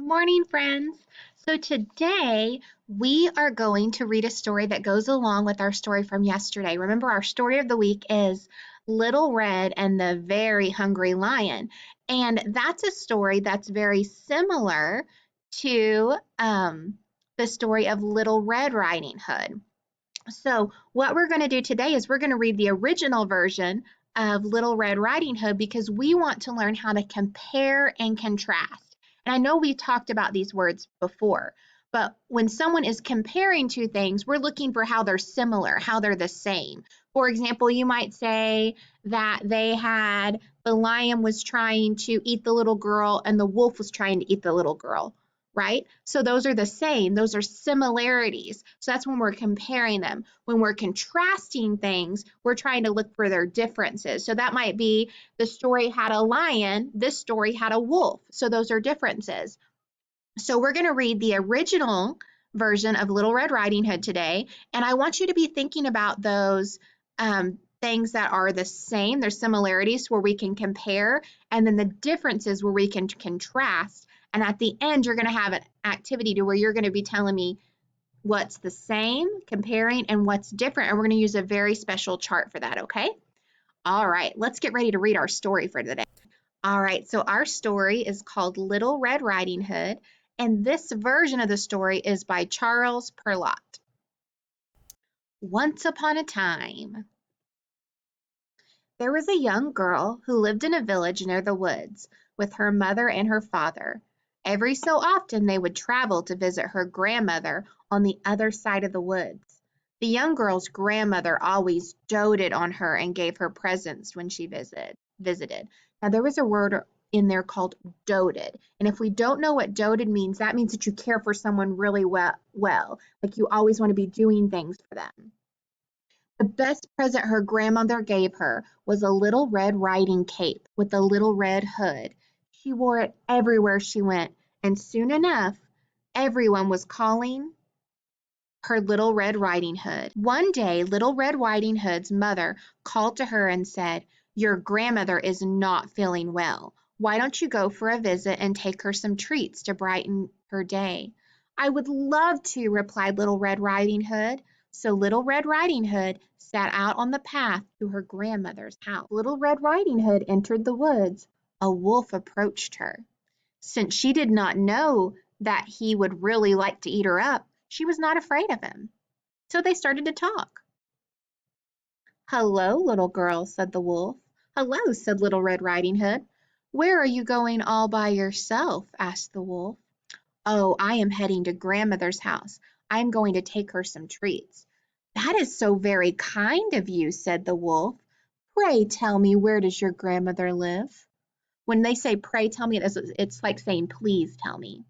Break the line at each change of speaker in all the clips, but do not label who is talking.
Morning, friends. So today we are going to read a story that goes along with our story from yesterday. Remember, our story of the week is Little Red and the Very Hungry Lion. And that's a story that's very similar to the story of Little Red Riding Hood. So what we're going to do today is we're going to read the original version of Little Red Riding Hood because we want to learn how to compare and contrast. And I know we talked about these words before, but when someone is comparing two things, we're looking for how they're similar, how they're the same. For example, you might say that the lion was trying to eat the little girl and the wolf was trying to eat the little girl, right? So those are the same, those are similarities. So that's when we're comparing them. When we're contrasting things, we're trying to look for their differences. So that might be the story had a lion, this story had a wolf. So those are differences. So we're going to read the original version of Little Red Riding Hood today, and I want you to be thinking about those things that are the same, there's similarities where we can compare, and then the differences where we can contrast. And at the end, you're going to have an activity to where you're going to be telling me what's the same, comparing, and what's different. And we're going to use a very special chart for that, okay? All right, let's get ready to read our story for today. All right, so our story is called Little Red Riding Hood, and this version of the story is by Charles Perrault. Once upon a time, there was a young girl who lived in a village near the woods with her mother and her father. Every so often they would travel to visit her grandmother on the other side of the woods. The young girl's grandmother always doted on her and gave her presents when she visited. Now there was a word in there called doted. And if we don't know what doted means, that means that you care for someone really well. Like you always want to be doing things for them. The best present her grandmother gave her was a little red riding cape with a little red hood. She wore it everywhere she went, and soon enough, everyone was calling her Little Red Riding Hood. One day, Little Red Riding Hood's mother called to her and said, "Your grandmother is not feeling well. Why don't you go for a visit and take her some treats to brighten her day?" "I would love to," replied Little Red Riding Hood. So Little Red Riding Hood set out on the path to her grandmother's house. Little Red Riding Hood entered the woods. A wolf approached her. Since she did not know that he would really like to eat her up, she was not afraid of him. So they started to talk. "Hello, little girl," said the wolf. "Hello," said Little Red Riding Hood. "Where are you going all by yourself?" asked the wolf. "Oh, I am heading to grandmother's house. I am going to take her some treats." "That is so very kind of you," said the wolf. "Pray tell me, where does your grandmother live?" When they say pray tell me, it's like saying please tell me.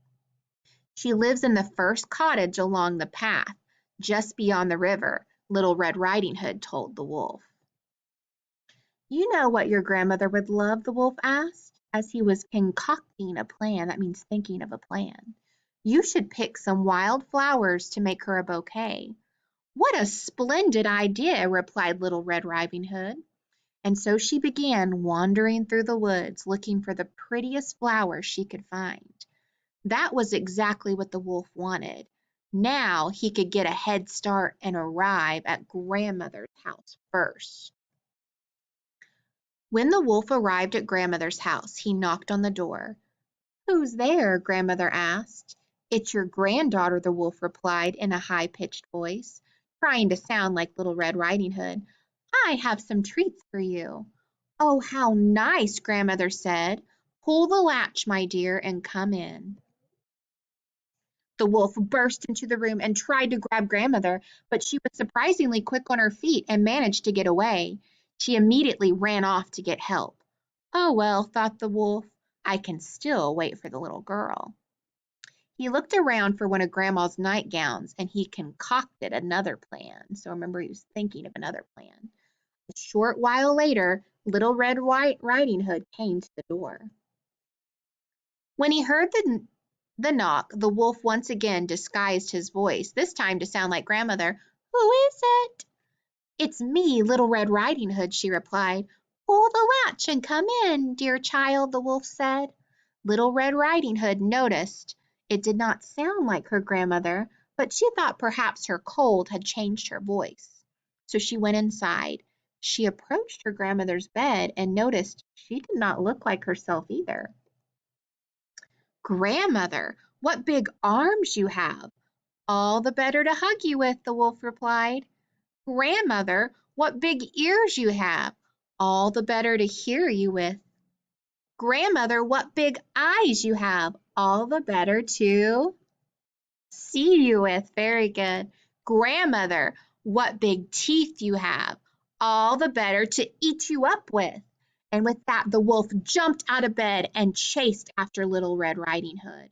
"She lives in the first cottage along the path, just beyond the river," Little Red Riding Hood told the wolf. "You know what your grandmother would love?" the wolf asked, as he was concocting a plan. That means thinking of a plan. "You should pick some wild flowers to make her a bouquet." "What a splendid idea," replied Little Red Riding Hood. And so she began wandering through the woods, looking for the prettiest flowers she could find. That was exactly what the wolf wanted. Now he could get a head start and arrive at grandmother's house first. When the wolf arrived at grandmother's house, he knocked on the door. "Who's there?" grandmother asked. "It's your granddaughter," the wolf replied in a high-pitched voice, trying to sound like Little Red Riding Hood. "I have some treats for you." "Oh, how nice," grandmother said. "Pull the latch, my dear, and come in." The wolf burst into the room and tried to grab grandmother, but she was surprisingly quick on her feet and managed to get away. She immediately ran off to get help. "Oh well," thought the wolf, "I can still wait for the little girl." He looked around for one of Grandma's nightgowns and he concocted another plan. So remember, he was thinking of another plan. A short while later, Little Red Riding Hood came to the door. When he heard the knock, the wolf once again disguised his voice, this time to sound like grandmother. "Who is it?" "It's me, Little Red Riding Hood," she replied. "Pull the latch and come in, dear child," the wolf said. Little Red Riding Hood noticed It did not sound like her grandmother, but she thought perhaps her cold had changed her voice. So she went inside. She approached her grandmother's bed and noticed she did not look like herself either. "Grandmother, what big arms you have! All the better to hug you with," the wolf replied. "Grandmother, what big ears you have! All the better to hear you with. Grandmother, what big eyes you have! All the better to see you with." Very good. "Grandmother, what big teeth you have! All the better to eat you up with." And with that, the wolf jumped out of bed and chased after Little Red Riding Hood.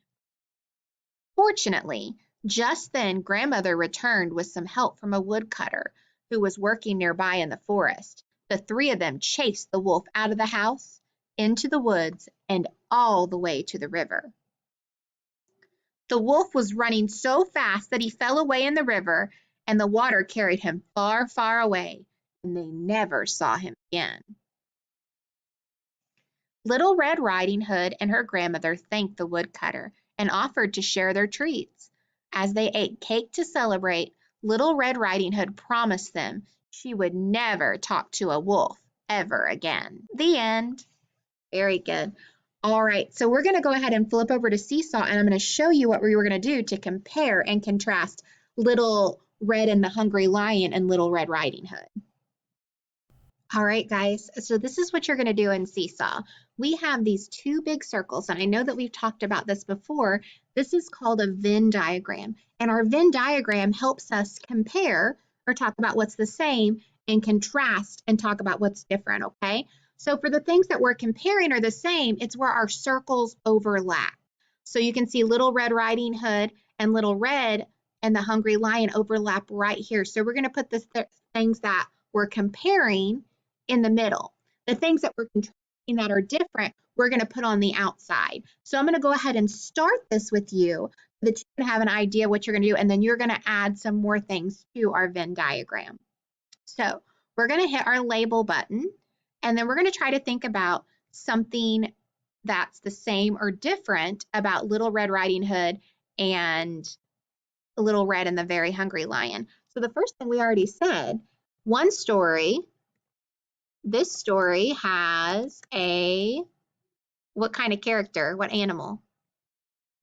Fortunately, just then Grandmother returned with some help from a woodcutter who was working nearby in the forest. The three of them chased the wolf out of the house, into the woods, and all the way to the river. The wolf was running so fast that he fell away in the river, and the water carried him far, far away, and they never saw him again. Little Red Riding Hood and her grandmother thanked the woodcutter and offered to share their treats. As they ate cake to celebrate, Little Red Riding Hood promised them she would never talk to a wolf ever again. The end. Very good. All right, so we're going to go ahead and flip over to Seesaw, and I'm going to show you what we were going to do to compare and contrast Little Red and the Hungry Lion and Little Red Riding Hood. All right, guys, so this is what you're going to do in Seesaw. We have these two big circles, and I know that we've talked about this before. This is called a Venn diagram, and our Venn diagram helps us compare or talk about what's the same and contrast and talk about what's different, okay? So for the things that we're comparing are the same, it's where our circles overlap. So you can see Little Red Riding Hood and Little Red and the Hungry Lion overlap right here. So we're going to put the things that we're comparing in the middle. The things that we're contrasting that are different, we're going to put on the outside. So I'm going to go ahead and start this with you so that you can have an idea what you're going to do, and then you're going to add some more things to our Venn diagram. So we're going to hit our label button, and then we're going to try to think about something that's the same or different about Little Red Riding Hood and Little Red and the Very Hungry Lion. So the first thing we already said, one story, this story has what kind of character? What animal?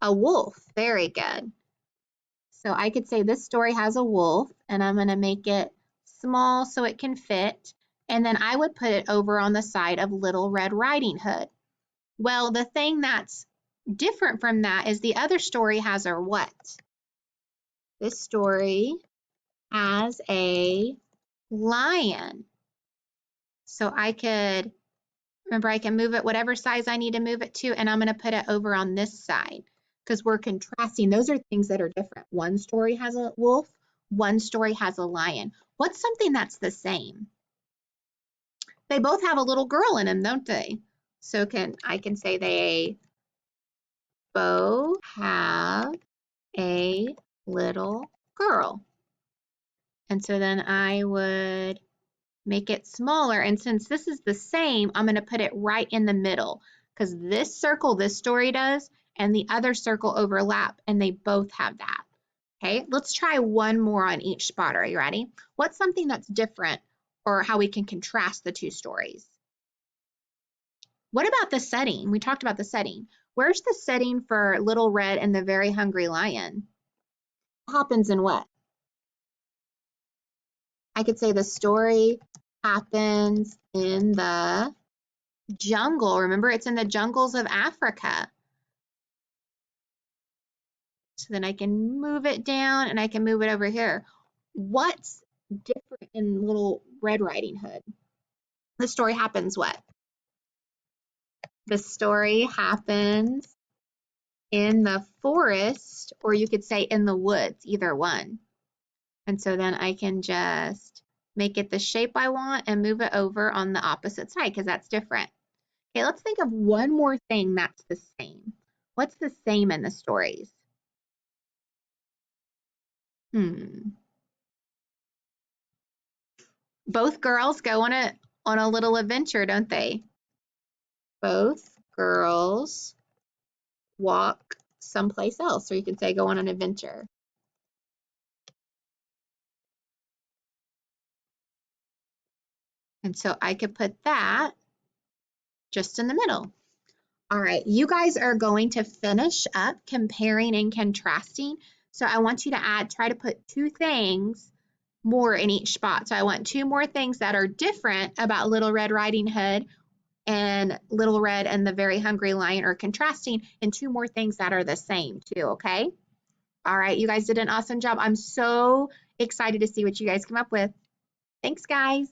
A wolf. Very good. So I could say this story has a wolf, and I'm going to make it small so it can fit. And then I would put it over on the side of Little Red Riding Hood. Well, the thing that's different from that is the other story has a what? This story has a lion. So I can move it whatever size I need to move it to, and I'm going to put it over on this side because we're contrasting. Those are things that are different. One story has a wolf, one story has a lion. What's something that's the same? They both have a little girl in them, don't they? So I can say they both have a little girl. And so then I would make it smaller. And since this is the same, I'm going to put it right in the middle because this circle, this story does, and the other circle overlap, and they both have that. Okay, let's try one more on each spot. Are you ready? What's something that's different or how we can contrast the two stories? What about the setting? We talked about the setting. Where's the setting for Little Red and the Very Hungry Lion? What happens in what? I could say the story happens in the jungle. Remember, it's in the jungles of Africa. So then I can move it down and I can move it over here. What's different in Little Red Riding Hood? The story happens what? The story happens in the forest, or you could say in the woods, either one. And so then I can just make it the shape I want and move it over on the opposite side because that's different. Okay, let's think of one more thing that's the same. What's the same in the stories? Both girls go on a little adventure, don't they? Both girls walk someplace else, or you can say go on an adventure. And so I could put that just in the middle. All right, you guys are going to finish up comparing and contrasting. So I want you to try to put 2 things more in each spot. So I want 2 more things that are different about Little Red Riding Hood and Little Red and the Very Hungry Lion, or contrasting, and 2 more things that are the same too, okay? All right, you guys did an awesome job. I'm so excited to see what you guys come up with. Thanks, guys.